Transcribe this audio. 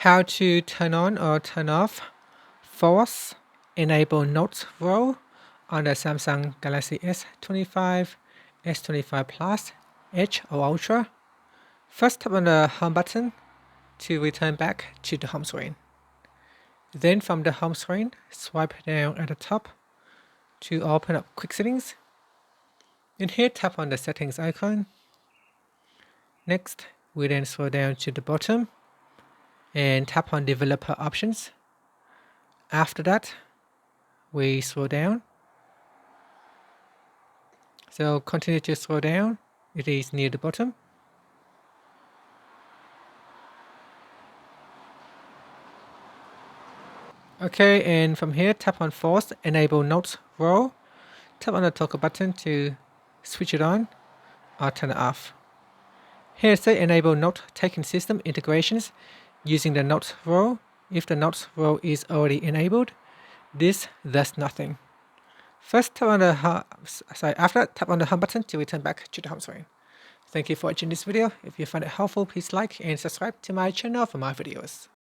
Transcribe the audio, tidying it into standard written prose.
How to turn on or turn off force enable note roll on the Samsung Galaxy S25, S25 Plus, Edge or Ultra. First tap on the home button to return back to the home screen. Then from the home screen, swipe down at the top to open up quick settings. In here, tap on the settings icon. Next, we then scroll down to the bottom and tap on developer options. After that, we scroll down. So continue to scroll down. It is near the bottom. Okay, and from here, tap on force enable note roll. Tap on the toggle button to switch it on or turn it off. Here say enable note taking system integrations using the note roll. If the note roll is already enabled, this does nothing. First tap on the after that, tap on the home button to return back to the home screen. Thank you for watching this video. If you found it helpful, please like and subscribe to my channel for more videos.